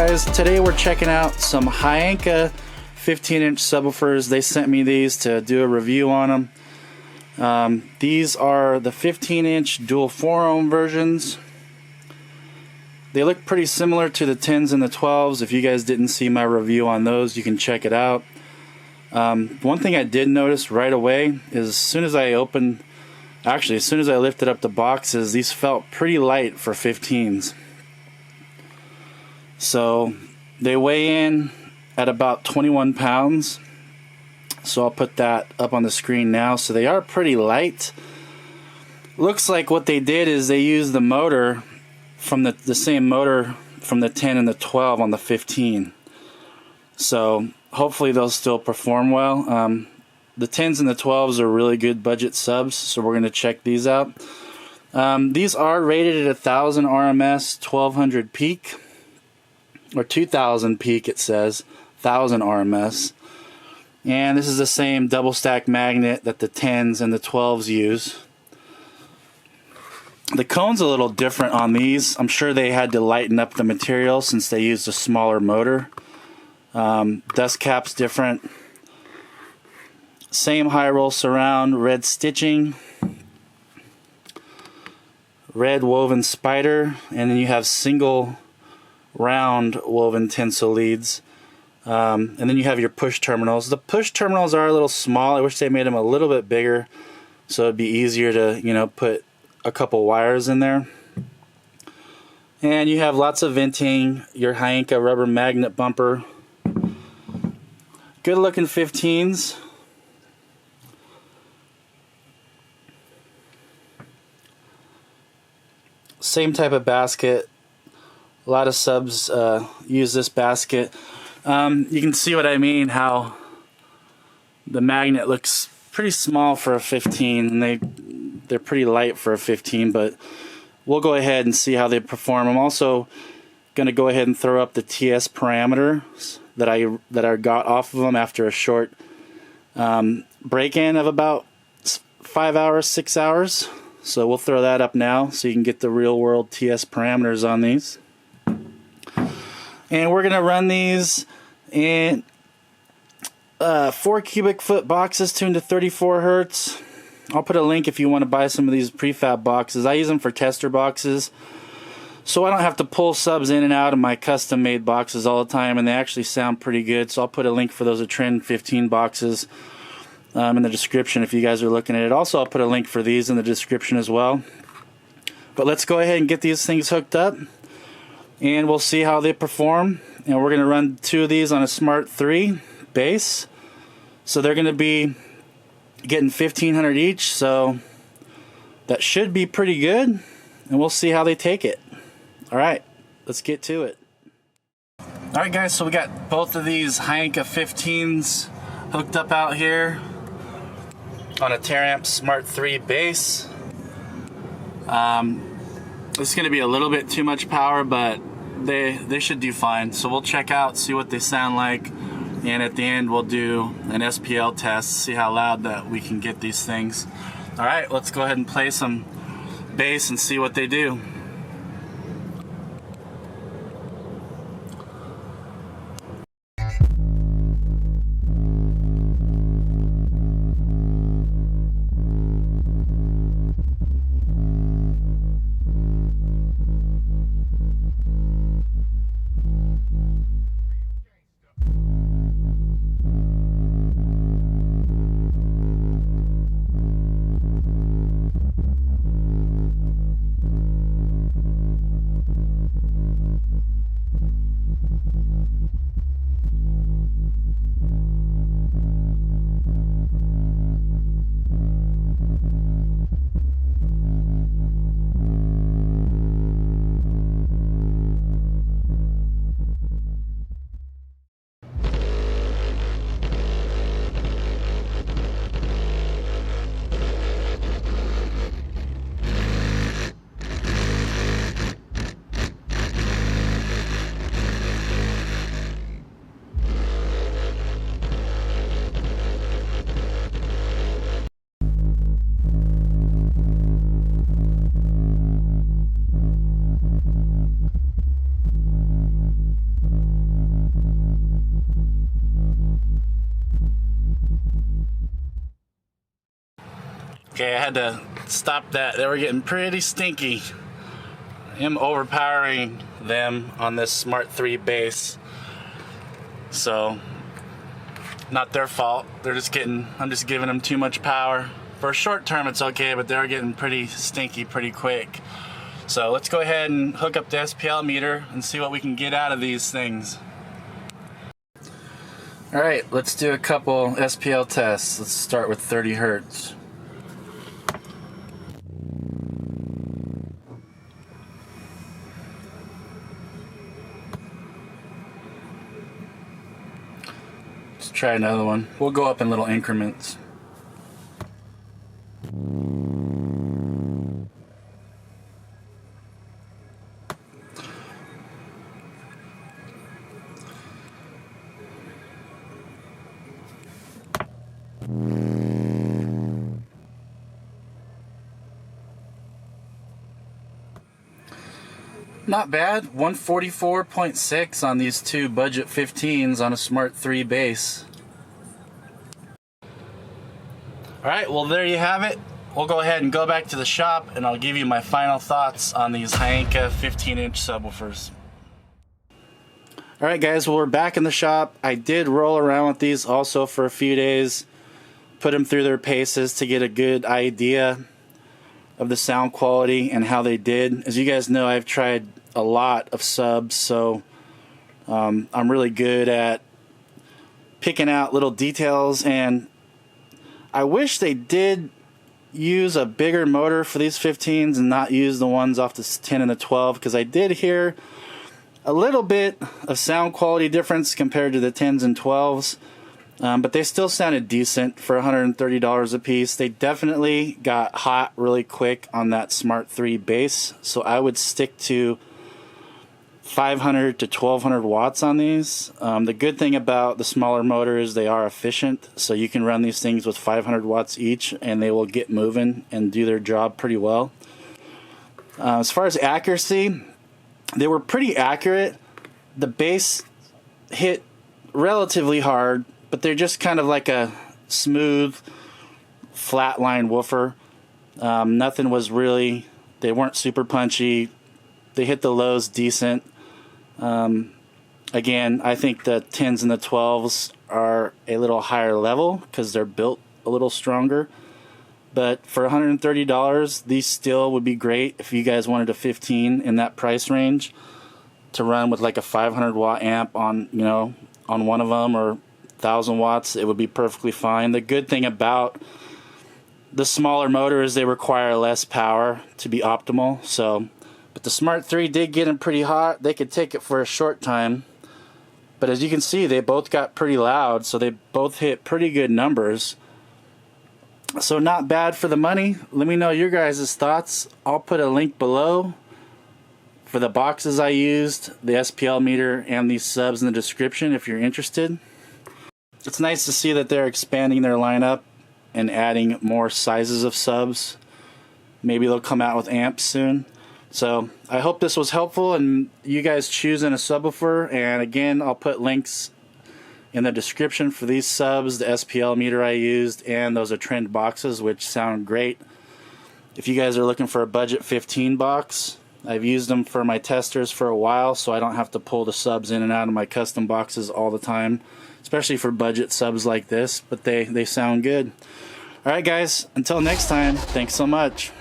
guys, today we're checking out some Hyanka 15-inch subwoofers. They sent me these to do a review on them. These are the 15-inch dual 4-ohm versions. They look pretty similar to the 10s and the 12s. If you guys didn't see my review on those, you can check it out. One thing I did notice right away is as soon as I lifted up the boxes, these felt pretty light for 15s. So they weigh in at about 21 pounds. So I'll put that up on the screen now. So they are pretty light. Looks like what they did is they used the motor from the same motor from the 10 and the 12 on the 15. So hopefully they'll still perform well. The 10s and the 12s are really good budget subs, so we're going to check these out. These are rated at 1000 RMS, 1200 peak, or 2000 peak it says, 1000 RMS. And this is the same double stack magnet that the 10s and the 12s use. The cone's a little different on these. I'm sure they had to lighten up the material since they used a smaller motor. Dust cap's different. Same high roll surround, red stitching, red woven spider, and then you have single round woven tinsel leads. And then you have your push terminals. The push terminals are a little small. I wish they made them a little bit bigger so it'd be easier to, put a couple wires in there. And you have lots of venting, your Hyanka rubber magnet bumper. Good looking 15s. Same type of basket. A lot of subs use this basket. You can see what I mean, how the magnet looks pretty small for a 15, and they're pretty light for a 15, but we'll go ahead and see how they perform. I'm also going to go ahead and throw up the TS parameters that I got off of them after a short break-in of about 5 hours, 6 hours. So we'll throw that up now so you can get the real world TS parameters on these. And we're going to run these in 4 cubic foot boxes tuned to 34 hertz. I'll put a link if you want to buy some of these prefab boxes. I use them for tester boxes, so I don't have to pull subs in and out of my custom made boxes all the time, and they actually sound pretty good. So I'll put a link for those Trend 15 boxes in the description if you guys are looking at it. Also, I'll put a link for these in the description as well. But let's go ahead and get these things hooked up, and we'll see how they perform. And we're going to run 2 of these on a Smart 3 base. So they're going to be getting 1500 each, so that should be pretty good, and we'll see how they take it. Alright, let's get to it. Alright guys, so we got both of these Hyanka 15s hooked up out here on a Teramp Smart 3 base. This is going to be a little bit too much power, but they should do fine. So we'll check out, see what they sound like, and at the end we'll do an SPL test, see how loud that we can get these things. Alright, let's go ahead and play some bass and see what they do. Okay, I had to stop that. They were getting pretty stinky. I'm overpowering them on this Smart 3 base. So, not their fault. I'm just giving them too much power. For a short term it's okay, but they're getting pretty stinky pretty quick. So let's go ahead and hook up the SPL meter and see what we can get out of these things. Alright, let's do a couple SPL tests. Let's start with 30 hertz. Let's try another one. We'll go up in little increments. Not bad, 144.6 on these two budget 15s on a Smart 3 base. Alright, well there you have it. We'll go ahead and go back to the shop and I'll give you my final thoughts on these Hyanka 15-inch subwoofers. Alright guys, well we're back in the shop. I did roll around with these also for a few days. Put them through their paces to get a good idea of the sound quality and how they did. As you guys know, I've tried a lot of subs, so I'm really good at picking out little details, and I wish they did use a bigger motor for these 15s and not use the ones off the 10 and the 12, because I did hear a little bit of sound quality difference compared to the 10s and 12s. But they still sounded decent for $130 a piece. They definitely got hot really quick on that Smart 3 base, so I would stick to 500 to 1200 watts on these. The good thing about the smaller motors, they are efficient, so you can run these things with 500 watts each and they will get moving and do their job pretty well. As far as accuracy, they were pretty accurate. The bass hit relatively hard, but they're just kind of like a smooth, flatline woofer. Nothing was really, they weren't super punchy. They hit the lows decent. Again, I think the 10s and the 12s are a little higher level because they're built a little stronger. But for $130, these still would be great if you guys wanted a 15 in that price range to run with like a 500 watt amp on, you know, on one of them, or 1000 watts. It would be perfectly fine. The good thing about the smaller motor is they require less power to be optimal. So, but the Smart 3 did get them pretty hot. They could take it for a short time, but as you can see, they both got pretty loud, so they both hit pretty good numbers. So not bad for the money. Let me know your guys' thoughts. I'll put a link below for the boxes I used, the SPL meter, and these subs in the description if you're interested. It's nice to see that they're expanding their lineup and adding more sizes of subs. Maybe they'll come out with amps soon. So I hope this was helpful and you guys choosing a subwoofer. And again, I'll put links in the description for these subs, the SPL meter I used, and those are trend boxes, which sound great. If you guys are looking for a budget 15 box, I've used them for my testers for a while, so I don't have to pull the subs in and out of my custom boxes all the time, especially for budget subs like this, but they sound good. Alright guys, until next time, thanks so much.